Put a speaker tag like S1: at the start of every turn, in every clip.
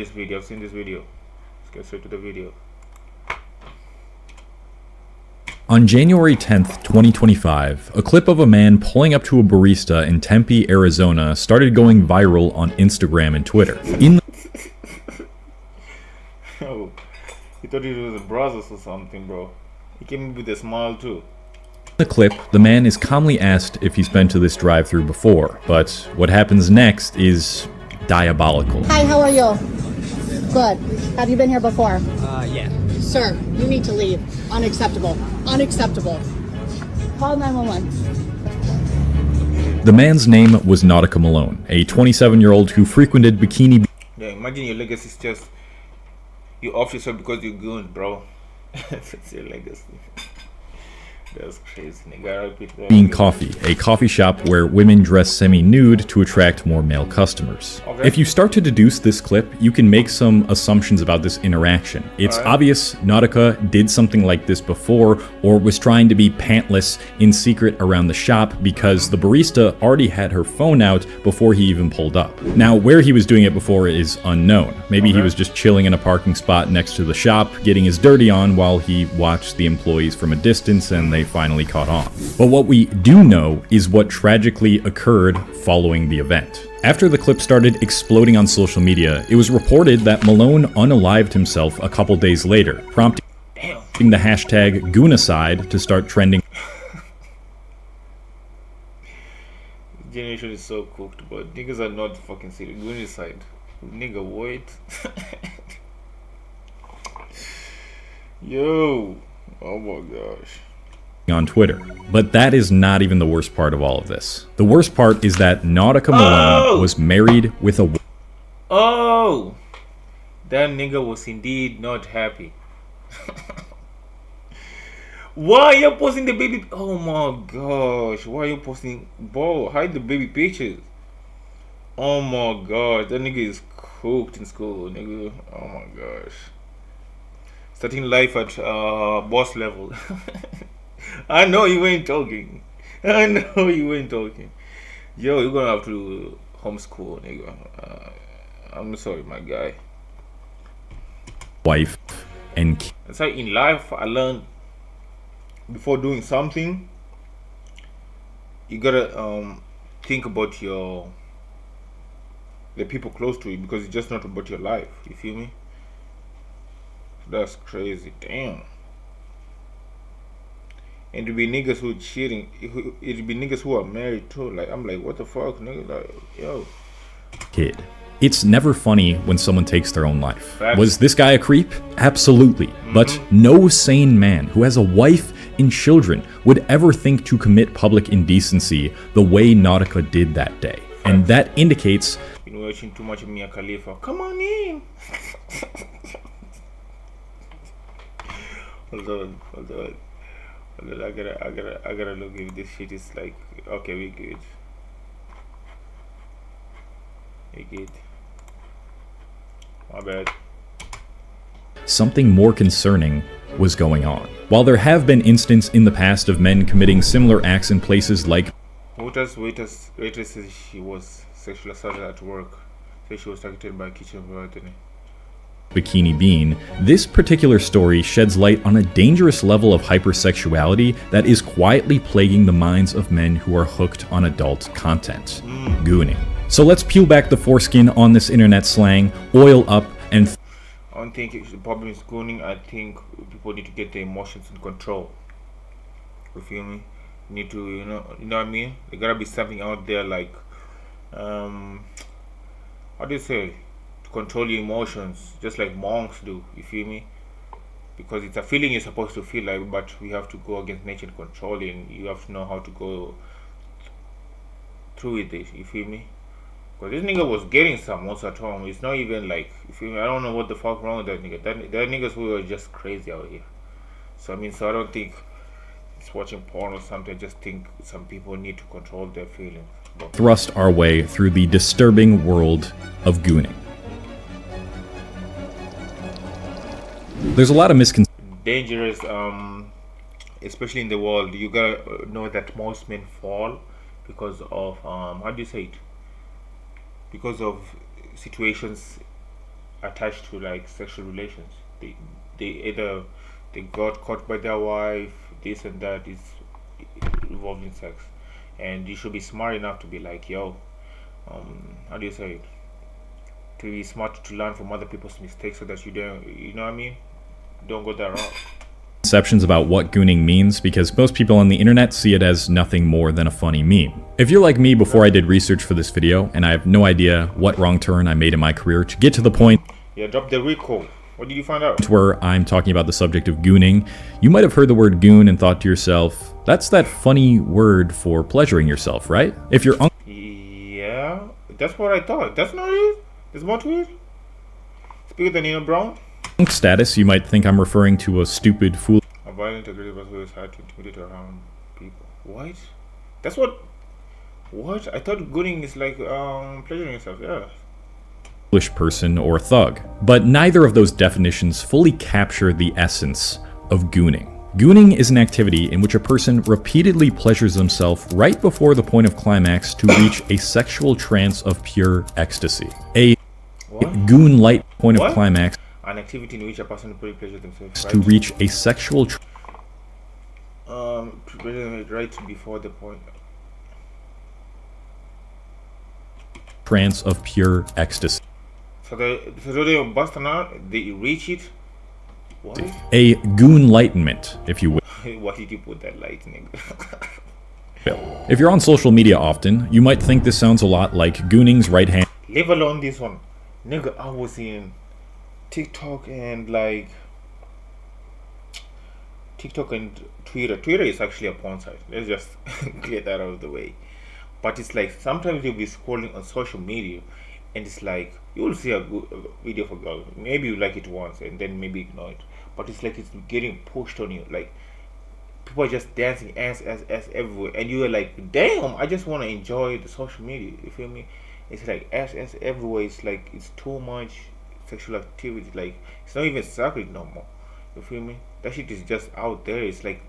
S1: This video, I've seen this video. Let's get straight to the video.
S2: On January 10th, 2025, a clip of a man pulling up to a barista in Tempe, Arizona started going viral on Instagram and Twitter. In
S1: Oh, he thought he was a brother or something, bro. He came with a smile too.
S2: the clip, the man is calmly asked if he's been to this drive-thru before, but what happens next is diabolical.
S3: Hi, how are you? Good. Have you been here before?
S4: Yeah.
S3: Sir, you need to leave. Unacceptable. Unacceptable. Call 911.
S2: The man's name was Nautica Malone, a 27-year-old who frequented Bikini
S1: Yeah, imagine your legacy is just you off yourself because you're good, bro. That's your legacy. That's crazy, nigga.
S2: Bean Coffee, a coffee shop where women dress semi-nude to attract more male customers.
S1: Okay.
S2: If you start to deduce this clip, you can make some assumptions about this interaction. It's obvious Nautica did something like this before, or was trying to be pantless in secret around the shop because the barista already had her phone out before he even pulled up. Now, where he was doing it before is unknown. Maybe he was just chilling in a parking spot next to the shop, getting his dirty on while he watched the employees from a distance and they finally caught on. But what we do know is what tragically occurred following the event. After the clip started exploding on social media, it was reported that Malone unalived himself a couple days later, prompting the hashtag Goonacide to start trending.
S1: Generation is so cooked, but niggas are not fucking serious. Gooning side. Nigga, wait. Yo. Oh my gosh.
S2: On Twitter. But that is not even the worst part of all of this. The worst part is that Nautica Malone was married with a
S1: Oh! That nigga was indeed not happy. Why are you posting the baby? Oh my gosh. Why are you posting? Bro, hide the baby pictures. Oh my gosh. That nigga is cooked in school, nigga. Oh my gosh. Starting life at boss level. I know you ain't talking. I know you ain't talking. Yo, you're gonna have to homeschool, nigga. I'm sorry, my guy.
S2: wife and
S1: That's how in life I learned before doing something, you gotta think about the people close to you, because it's just not about your life. You feel me? That's crazy. Damn. And it'd be niggas who cheating. It'd be niggas who are married too. Like, I'm like, what the fuck, nigga? Like, yo.
S2: kid. It's never funny when someone takes their own life.
S1: Facts.
S2: Was this guy a creep? Absolutely. But no sane man who has a wife and children would ever think to commit public indecency the way Nautica did that day. And that indicates
S1: Been watching too much of Mia Khalifa. Come on in. Hold on. I gotta look if this shit is like, okay, we good. We good. My bad.
S2: something more concerning was going on. While there have been instances in the past of men committing similar acts in places like
S1: Waitress says she was sexually assaulted at work. Says she was targeted by a kitchen varieté.
S2: Bikini Bean, this particular story sheds light on a dangerous level of hypersexuality that is quietly plaguing the minds of men who are hooked on adult content. Gooning. So let's peel back the foreskin on this internet slang, oil up, and
S1: I don't think the problem is gooning. I think people need to get their emotions in control. You feel me? You need to, you know what I mean? There gotta be something out there like, how do you say? To control your emotions, just like monks do. You feel me? Because it's a feeling you're supposed to feel like, but we have to go against nature and control it. And you have to know how to go through with it. You feel me? Because this nigga was getting some once at home. It's not even like, you feel me? I don't know what the fuck wrong with that nigga. That niggas who are just crazy out here. So I don't think it's watching porn or something. I just think some people need to control their feelings. But
S2: thrust our way through the disturbing world of gooning. There's a lot of misconceptions
S1: dangerous, especially in the world. You gotta know that most men fall because of how do you say it? Because of situations attached to like sexual relations. They either they got caught by their wife, this and that is involved in sex, and you should be smart enough to be like, yo, how do you say it? To be smart to learn from other people's mistakes so that you don't, you know what I mean? Don't go that route.
S2: Conceptions about what gooning means, because most people on the internet see it as nothing more than a funny meme. If you're like me before I did research for this video, and I have no idea what wrong turn I made in my career to get to the point
S1: Yeah, drop the recall. What did you find out?
S2: where I'm talking about the subject of gooning, you might have heard the word goon and thought to yourself, that's that funny word for pleasuring yourself, right? If your
S1: Yeah, that's what I thought. That's not it. There's more to it. Speaker than Nina Brown.
S2: status, you might think I'm referring to a stupid fool.
S1: A violent, aggressive person who is hard to intimidate around people. What? That's what? What? I thought gooning is like pleasuring yourself. Yeah.
S2: Foolish person or thug. But neither of those definitions fully capture the essence of gooning. Gooning is an activity in which a person repeatedly pleasures themselves right before the point of climax to reach a sexual trance of pure ecstasy. A
S1: What?
S2: goon-light point
S1: What?
S2: of climax
S1: An activity in which a person fully pleasures themselves.
S2: to reach a sexual
S1: Right before the point.
S2: trance of pure ecstasy.
S1: So they bust out. They reach it. What?
S2: A goon-lightenment, if you will.
S1: Why did you put that light, nigga?
S2: If you're on social media often, you might think this sounds a lot like gooning's right hand
S1: Leave alone this one, nigga. I was in TikTok and like TikTok and Twitter. Twitter is actually a porn site. Let's just clear that out of the way. But it's like sometimes you'll be scrolling on social media, and it's like you will see a video of a girl. Maybe you like it once and then maybe ignore it. But it's like it's getting pushed on you. Like people are just dancing ass everywhere, and you are like, damn, I just want to enjoy the social media. You feel me? It's like ass everywhere. It's like it's too much sexual activity. Like it's not even sacred no more. You feel me? That shit is just out there. It's like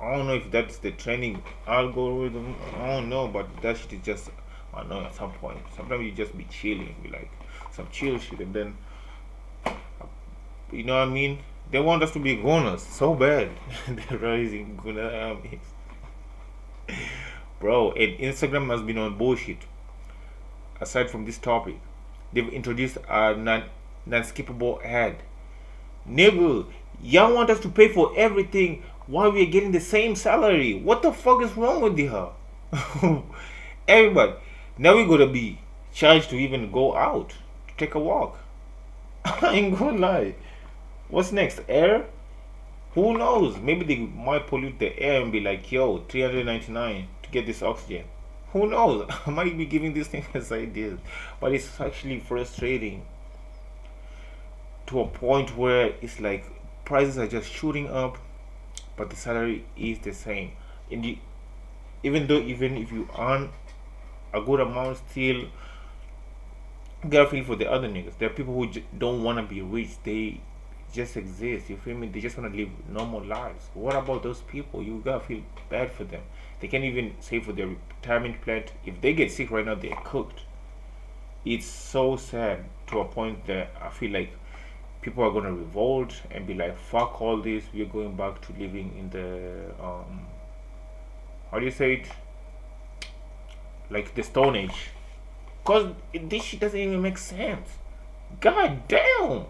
S1: I don't know if that's the trending algorithm. I don't know, but that shit is just I don't know at some point. Sometimes you just be chilling, be like some chill shit, and then you know what I mean? They want us to be goners so bad. They're rising goner armies. Bro, and Instagram has been on bullshit. Aside from this topic, they've introduced a non-skippable ad. Nigga, y'all want us to pay for everything while we're getting the same salary. What the fuck is wrong with you? Everybody, now we're gonna be charged to even go out to take a walk. I ain't gonna lie. What's next? Air? Who knows? Maybe they might pollute the air and be like, yo, $399 to get this oxygen. Who knows? I might be giving these things as ideas, but it's actually frustrating to a point where it's like prices are just shooting up, but the salary is the same. And even if you earn a good amount, still you gotta feel for the other niggas. There are people who don't want to be rich. They just exist. You feel me? They just want to live normal lives. What about those people? You gotta feel bad for them. They can't even save for their retirement plan. If they get sick right now, they're cooked. It's so sad to a point that I feel like people are gonna revolt and be like, "Fuck all this. We're going back to living in the how do you say it? Like the Stone Age." Cause this shit doesn't even make sense. God damn.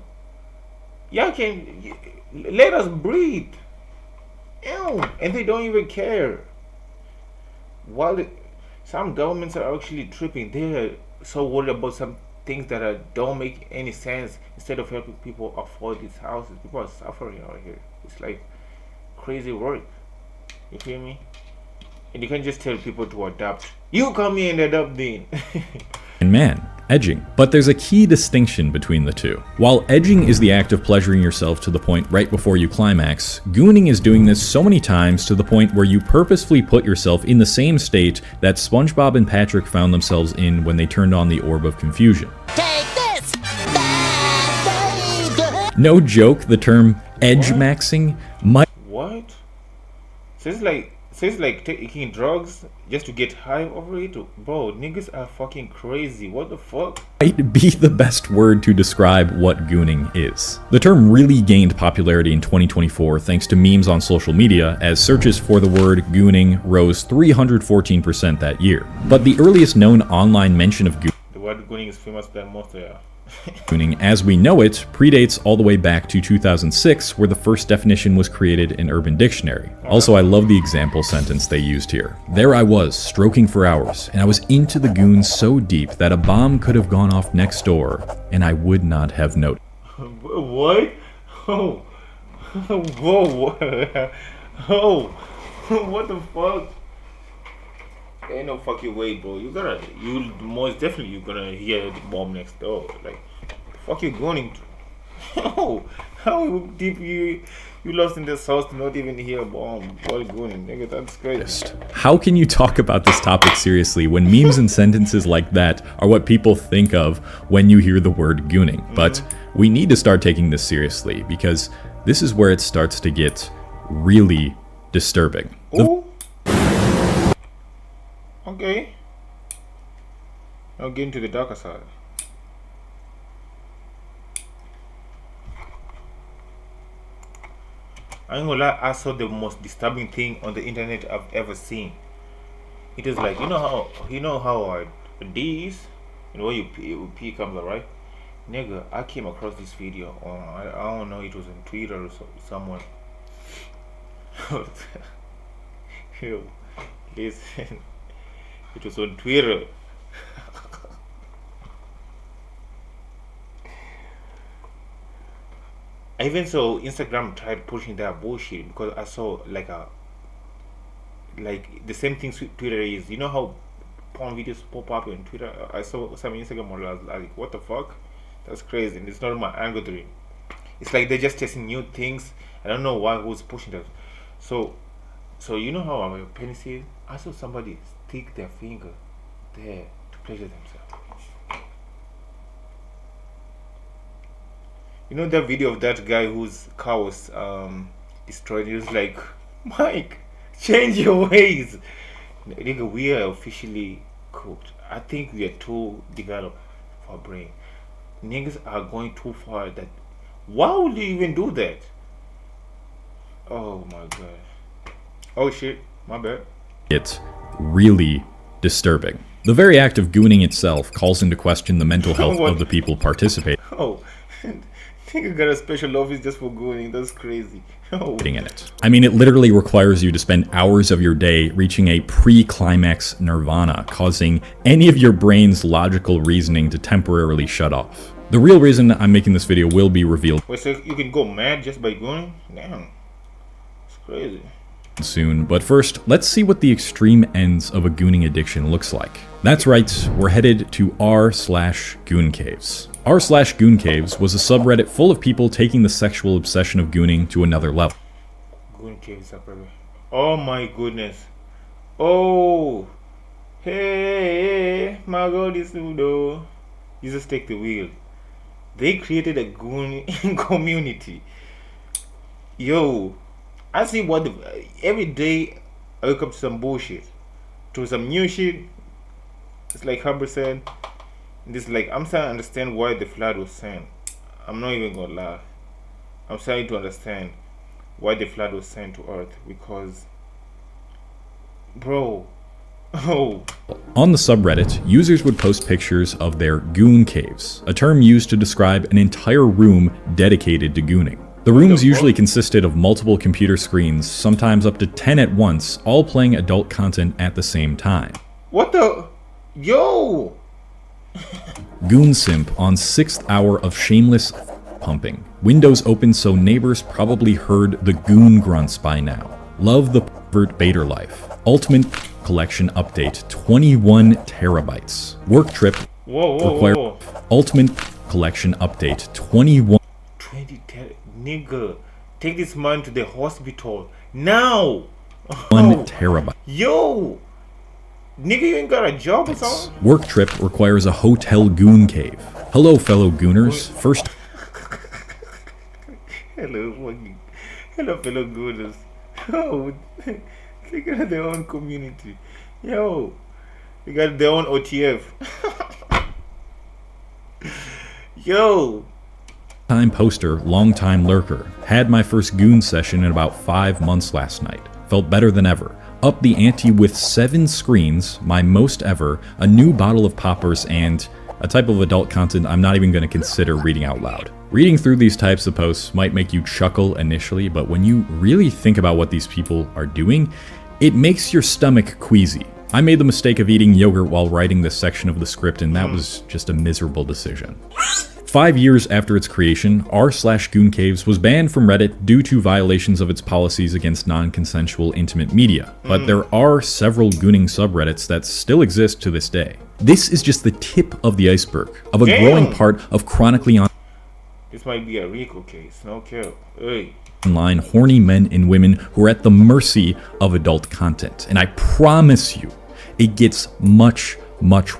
S1: Y'all can let us breathe. Ew. And they don't even care. While some governments are actually tripping, they're so worried about some things that don't make any sense. Instead of helping people afford these houses, people are suffering out here. It's like crazy work. You feel me? And you can't just tell people to adapt. You come here and adapt then.
S2: and man, edging. But there's a key distinction between the two. While edging is the act of pleasuring yourself to the point right before you climax, gooning is doing this so many times to the point where you purposefully put yourself in the same state that SpongeBob and Patrick found themselves in when they turned on the Orb of Confusion.
S3: Take this!
S2: No joke, the term edge maxing might
S1: What? So it's like So it's like taking drugs just to get high over it. Bro, niggas are fucking crazy. What the fuck?
S2: Might be the best word to describe what gooning is. The term really gained popularity in 2024 thanks to memes on social media, as searches for the word gooning rose 314% that year. But the earliest known online mention of
S1: The word gooning is famous than most, yeah.
S2: gooning as we know it predates all the way back to 2006, where the first definition was created in Urban Dictionary. Also, I love the example sentence they used here. There I was, stroking for hours, and I was into the goons so deep that a bomb could have gone off next door, and I would not have noticed.
S1: What? Oh. Whoa. Oh. What the fuck? Ain't no fucking way, bro. You most definitely you're gonna hear the bomb next door. Like, the fuck you going to? Oh, how deep you lost in this house to not even hear a bomb while going, nigga? That's crazy.
S2: How can you talk about this topic seriously when memes and sentences like that are what people think of when you hear the word gooning? But we need to start taking this seriously, because this is where it starts to get really disturbing.
S1: Ooh. Okay. Now get into the darker side. I ain't gonna lie, I saw the most disturbing thing on the internet I've ever seen. It is like, you know how these, where you pee comes out, right? Nigga, I came across this video on, I don't know, it was on Twitter or someone. Yo, listen. It was on Twitter. I even saw Instagram tried pushing that bullshit because I saw like the same thing Twitter is. You know how porn videos pop up on Twitter? I saw some Instagram model. I was like, what the fuck? That's crazy. And it's not my algorithm. It's like they're just testing new things. I don't know why who's pushing that. So you know how our penis is? I saw somebody stick their finger there to pleasure themselves. You know that video of that guy whose car was destroyed? He was like, Mike, change your ways. Nigga, we are officially cooked. I think we are too developed for our brain. Niggas are going too far. That why would you even do that? Oh my god. Oh shit, my bad.
S2: It's really disturbing. The very act of gooning itself calls into question the mental health of the people participating.
S1: Oh, nigga got a special office just for gooning. That's crazy. Oh.
S2: In it. I mean, it literally requires you to spend hours of your day reaching a pre-climax nirvana, causing any of your brain's logical reasoning to temporarily shut off. The real reason I'm making this video will be revealed.
S1: Wait, so you can go mad just by gooning? Damn, it's crazy.
S2: Soon, but first, let's see what the extreme ends of a gooning addiction looks like. That's right, we're headed to r/goon caves. r/goon caves was a subreddit full of people taking the sexual obsession of gooning to another level.
S1: Goon caves up everywhere. Oh my goodness. Oh, hey, my god, is Udo. Jesus, take the wheel. They created a goon community. Yo, I see what every day I wake up to some bullshit, to some new shit. It's like Hubbard said. This like I'm trying to understand why the flood was sent. I'm not even gonna lie. I'm trying to understand why the flood was sent to Earth, because, bro. Oh.
S2: On the subreddit, users would post pictures of their goon caves, a term used to describe an entire room dedicated to gooning. The rooms usually consisted of multiple computer screens, sometimes up to 10 at once, all playing adult content at the same time.
S1: What the? Yo!
S2: Goon simp on 6th hour of shameless pumping. Windows open so neighbors probably heard the goon grunts by now. Love the pervert baiter life. Ultimate collection update, 21 terabytes. Work trip
S1: Whoa.
S2: Ultimate collection update, 21.
S1: 20 nigga, take this man to the hospital now.
S2: 1 terabyte.
S1: Yo, nigga, you ain't got a job or something?
S2: Work trip requires a hotel goon cave. Hello, fellow gooners. First.
S1: Hello, fellow gooners. Oh, They got their own community. Yo, they got their own OTF. Yo.
S2: Time poster, long-time lurker. Had my first goon session in about 5 months last night. Felt better than ever. Up the ante with 7 screens, my most ever, a new bottle of poppers, and a type of adult content I'm not even going to consider reading out loud. Reading through these types of posts might make you chuckle initially, but when you really think about what these people are doing, it makes your stomach queasy. I made the mistake of eating yogurt while writing this section of the script, and that was just a miserable decision. 5 years after its creation, r/Goon Caves was banned from Reddit due to violations of its policies against non-consensual intimate media, but there are several gooning subreddits that still exist to this day. This is just the tip of the iceberg of a growing part of chronically
S1: This might be a Rico case, no kill. Hey.
S2: online horny men and women who are at the mercy of adult content, and I promise you, it gets much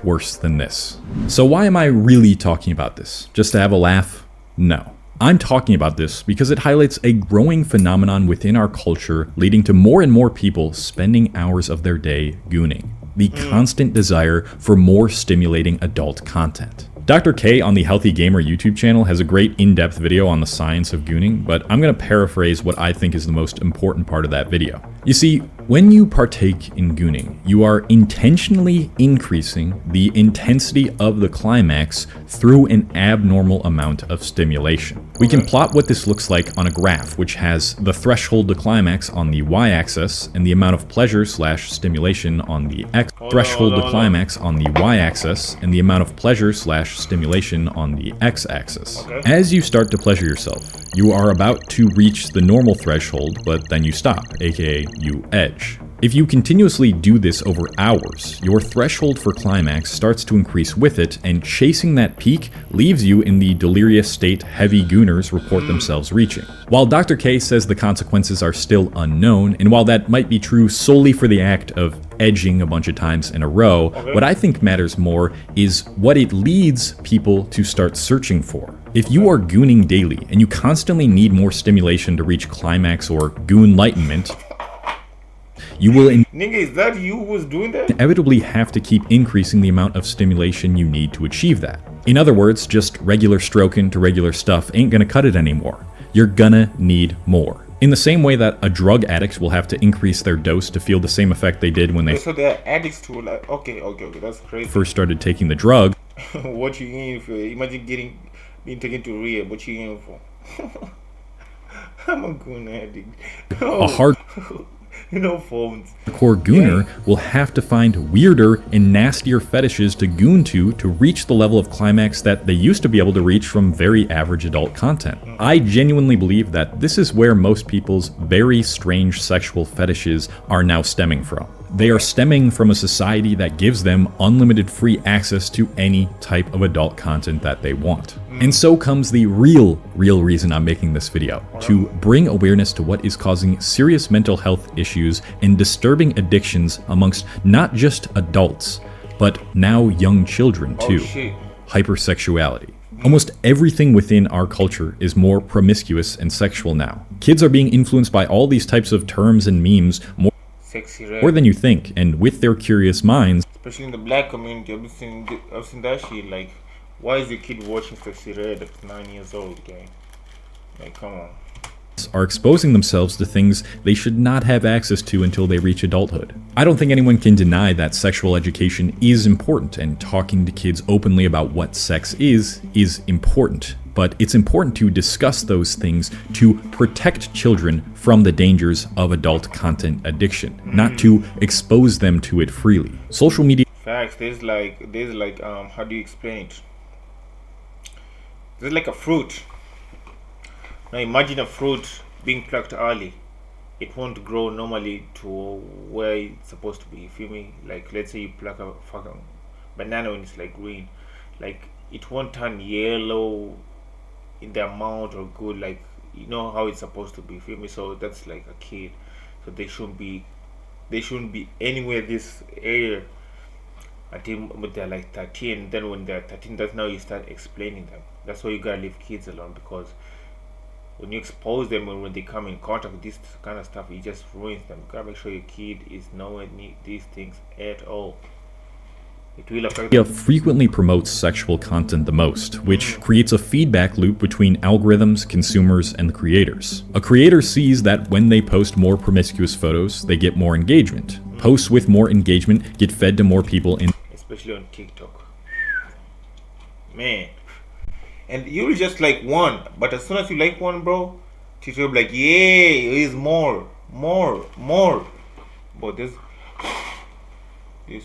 S2: worse than this. So why am I really talking about this? Just to have a laugh? No. I'm talking about this because it highlights a growing phenomenon within our culture, leading to more and more people spending hours of their day gooning. The constant desire for more stimulating adult content. Dr. K on the Healthy Gamer YouTube channel has a great in-depth video on the science of gooning, but I'm going to paraphrase what I think is the most important part of that video. You see, when you partake in gooning, you are intentionally increasing the intensity of the climax through an abnormal amount of stimulation. We can plot what this looks like on a graph, which has the threshold to climax on the y-axis and the amount of pleasure/stimulation on the threshold to climax on the y-axis and the amount of pleasure/stimulation on the x-axis. As you start to pleasure yourself, you are about to reach the normal threshold, but then you stop, aka you edge. If you continuously do this over hours, your threshold for climax starts to increase with it, and chasing that peak leaves you in the delirious state heavy gooners report themselves reaching. While Dr. K says the consequences are still unknown, and while that might be true solely for the act of edging a bunch of times in a row, what I think matters more is what it leads people to start searching for. If you are gooning daily and you constantly need more stimulation to reach climax or goon enlightenment, you will
S1: Nigga, is that you who was doing that?
S2: inevitably have to keep increasing the amount of stimulation you need to achieve that. In other words, just regular stroking to regular stuff ain't gonna cut it anymore. You're gonna need more. In the same way that a drug addict will have to increase their dose to feel the same effect they did when they
S1: So they're addicts to like, okay, that's crazy.
S2: first started taking the drug.
S1: What you in for? Imagine being taken to rehab. What you in for? I'm a goon addict.
S2: A hard
S1: No phones.
S2: core gooner will have to find weirder and nastier fetishes to goon to reach the level of climax that they used to be able to reach from very average adult content. I genuinely believe that this is where most people's very strange sexual fetishes are now stemming from. They are stemming from a society that gives them unlimited free access to any type of adult content that they want. And so comes the real reason I'm making this video, to bring awareness to what is causing serious mental health issues and disturbing addictions amongst not just adults, but now young children too. Hypersexuality. Almost everything within our culture is more promiscuous and sexual now. Kids are being influenced by all these types of terms and memes more than you think, and with their curious minds,
S1: especially in the black community, I've seen that shit. Like, why is the kid watching Sexy Red at 9 years old, gang? Like, come on.
S2: Are exposing themselves to things they should not have access to until they reach adulthood. I don't think anyone can deny that sexual education is important, and talking to kids openly about what sex is important. But it's important to discuss those things to protect children from the dangers of adult content addiction, not to expose them to it freely. Social media
S1: Facts. There's like how do you explain it? There's like a fruit. Now imagine a fruit being plucked early. It won't grow normally to where it's supposed to be. You feel me? Like, let's say you pluck a fucking banana when it's like green, like it won't turn yellow in the amount or good, like, you know how it's supposed to be. Feel me? So that's like a kid. So they shouldn't be anywhere this area until they're like 13. Then when they're 13, that's now you start explaining them. That's why you gotta leave kids alone, because when you expose them when they come in contact with this kind of stuff, it just ruins them. You gotta make sure your kid is nowhere near these things at all. It will affect
S2: Media
S1: them.
S2: frequently promotes sexual content the most, which creates a feedback loop between algorithms, consumers, and the creators. A creator sees that when they post more promiscuous photos, they get more engagement. Posts with more engagement get fed to more people in
S1: Especially on TikTok. Man. And you will just like one, but as soon as you like one, bro, TikTok will be like, yeah, here's more. But this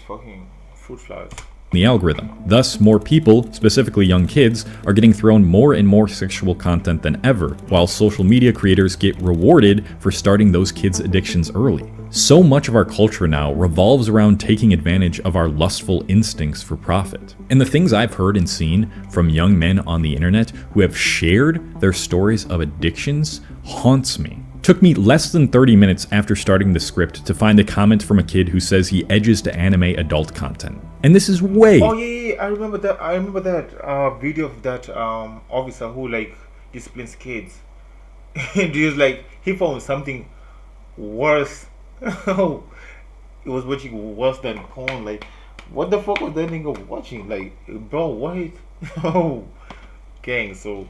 S1: fucking fruit flies.
S2: the algorithm. Thus, more people, specifically young kids, are getting thrown more and more sexual content than ever, while social media creators get rewarded for starting those kids' addictions early. So much of our culture now revolves around taking advantage of our lustful instincts for profit. And the things I've heard and seen from young men on the internet who have shared their stories of addictions haunts me. Took me less than 30 minutes after starting the script to find a comment from a kid who says he edges to anime adult content. And this is way
S1: Oh yeah, I remember that. I remember that video of that officer who like disciplines kids. And he was like, he found something worse. It was watching worse than porn. Like, what the fuck was that nigga watching? Like, bro, what? Oh, gang. So,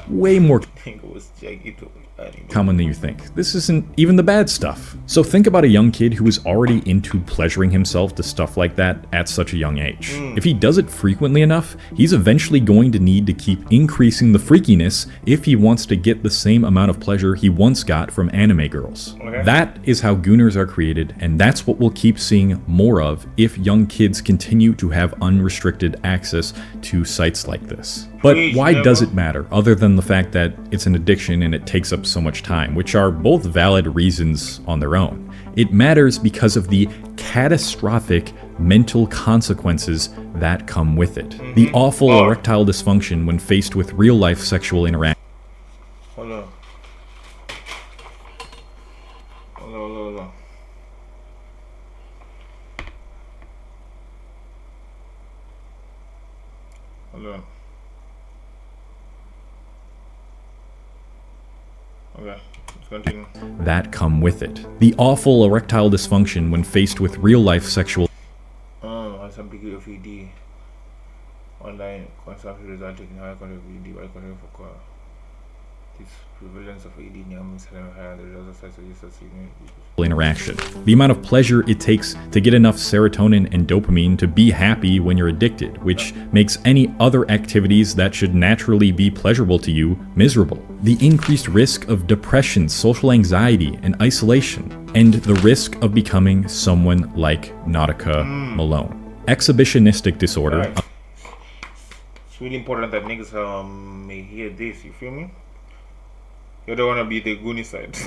S2: way more
S1: nigga was jacking to anime.
S2: common than you think. This isn't even the bad stuff. So think about a young kid who is already into pleasuring himself to stuff like that at such a young age. If he does it frequently enough, he's eventually going to need to keep increasing the freakiness if he wants to get the same amount of pleasure he once got from anime girls.
S1: Okay.
S2: That is how gooners are created, and that's what we'll keep seeing more of if young kids continue to have unrestricted access to sites like this. But
S1: Age
S2: why
S1: level.
S2: does it matter, other than the fact that it's an addiction and it takes up so much time, which are both valid reasons on their own? It matters because of the catastrophic mental consequences that come with it. The awful
S1: Oh.
S2: erectile dysfunction when faced with real-life sexual interaction.
S1: Hold on. Hold on. Hold on. Okay, let's continue.
S2: That come with it. The awful erectile dysfunction when faced with real-life sexual
S1: Has some degree of ED. Online consumption resulting in high content of ED by content for this prevalence of ED near higher the results of such suggests
S2: interaction. The amount of pleasure it takes to get enough serotonin and dopamine to be happy when you're addicted, which makes any other activities that should naturally be pleasurable to you miserable. The increased risk of depression, social anxiety, and isolation, and the risk of becoming someone like Nautica Malone. Exhibitionistic disorder.
S1: Right. It's really important that niggas may hear this, you feel me? You don't wanna be the Goonie side.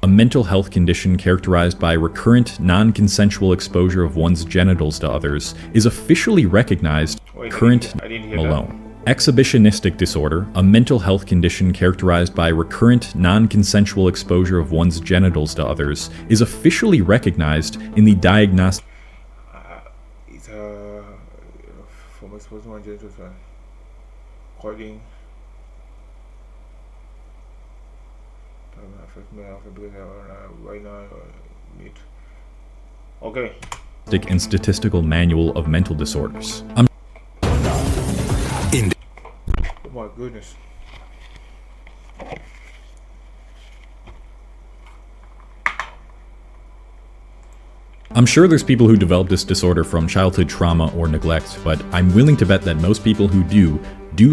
S2: A mental health condition characterized by recurrent, non-consensual exposure of one's genitals to others is officially recognized.
S1: Wait,
S2: Current
S1: I didn't hear
S2: Malone. Exhibitionistic disorder, a mental health condition characterized by recurrent, non-consensual exposure of one's genitals to others, is officially recognized in the diagnostic
S1: It's from exposing my genitals according affect me because right now meet. Okay.
S2: and Statistical Manual of Mental Disorders. I'm
S1: Oh my goodness.
S2: I'm sure there's people who develop this disorder from childhood trauma or neglect, but I'm willing to bet that most people who do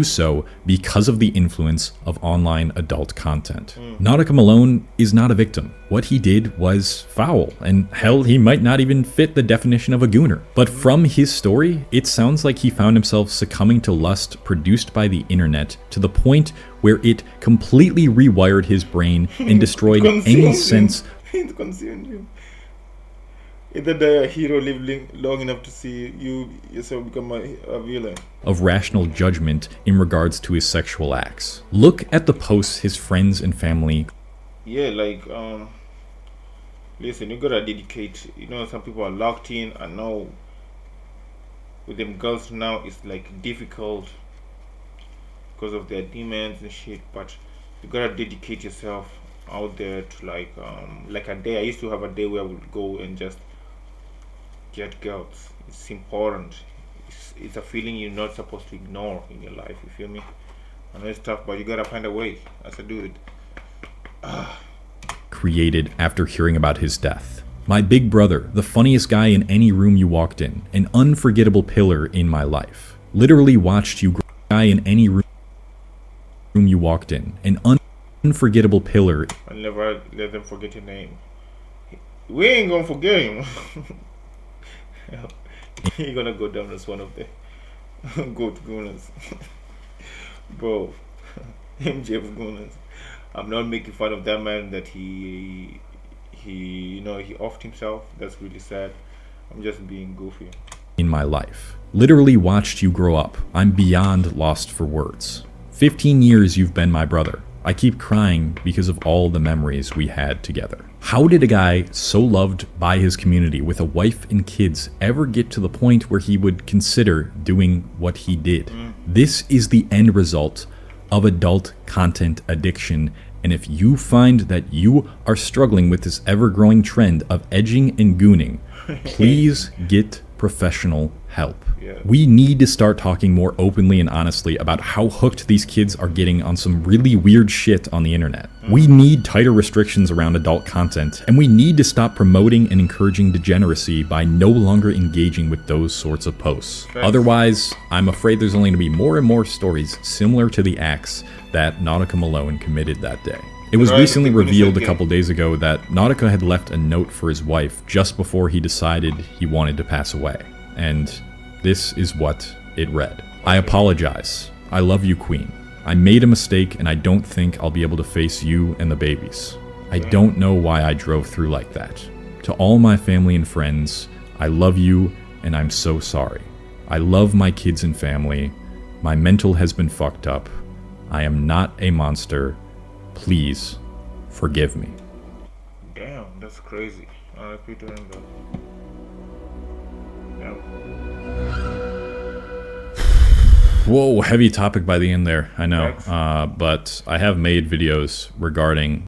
S2: so because of the influence of online adult content. Nautica Malone is not a victim. What he did was foul, and hell, he might not even fit the definition of a gooner. But from his story, it sounds like he found himself succumbing to lust produced by the internet to the point where it completely rewired his brain and destroyed any sense
S1: It consumed him. Either the hero lived long enough to see you yourself become a villain.
S2: of rational judgment in regards to his sexual acts. Look at the posts his friends and family
S1: Yeah, like listen, you gotta dedicate. You know, some people are locked in. I know with them girls now it's like difficult because of their demands and shit. But you gotta dedicate yourself out there to like a day. I used to have a day where I would go and just get girls. It's important. It's a feeling you're not supposed to ignore in your life. You feel me? I know it's tough, but you gotta find a way as a dude.
S2: Created after hearing about his death. My big brother, the funniest guy in any room you walked in, an unforgettable pillar in my life. Literally watched you grow. Guy in any room you walked in, an unforgettable pillar.
S1: I'll never let them forget your name. We ain't gonna forget him. You're gonna go down as one of the goat gooners. Bro, MJF gooners. I'm not making fun of that man that he offed himself. That's really sad. I'm just being goofy.
S2: In my life. Literally watched you grow up. I'm beyond lost for words. 15 years you've been my brother. I keep crying because of all the memories we had together. How did a guy so loved by his community with a wife and kids ever get to the point where he would consider doing what he did? This is the end result of adult content addiction. And if you find that you are struggling with this ever-growing trend of edging and gooning, please get professional help.
S1: Yeah.
S2: We need to start talking more openly and honestly about how hooked these kids are getting on some really weird shit on the internet. We need tighter restrictions around adult content, and we need to stop promoting and encouraging degeneracy by no longer engaging with those sorts of posts.
S1: Thanks.
S2: Otherwise, I'm afraid there's only going to be more and more stories similar to the acts that Nautica Malone committed that day. It was
S1: Right,
S2: recently
S1: I think when he
S2: revealed a
S1: said
S2: couple days ago that Nautica had left a note for his wife just before he decided he wanted to pass away. And this is what it read. I apologize. I love you, Queen. I made a mistake and I don't think I'll be able to face you and the babies. I don't know why I drove through like that. To all my family and friends, I love you and I'm so sorry. I love my kids and family. My mental has been fucked up. I am not a monster. Please forgive me.
S1: Damn, that's crazy. R.I.P. to him though. Damn.
S2: Whoa, heavy topic by the end there, I know.
S1: Thanks.
S2: But I have made videos regarding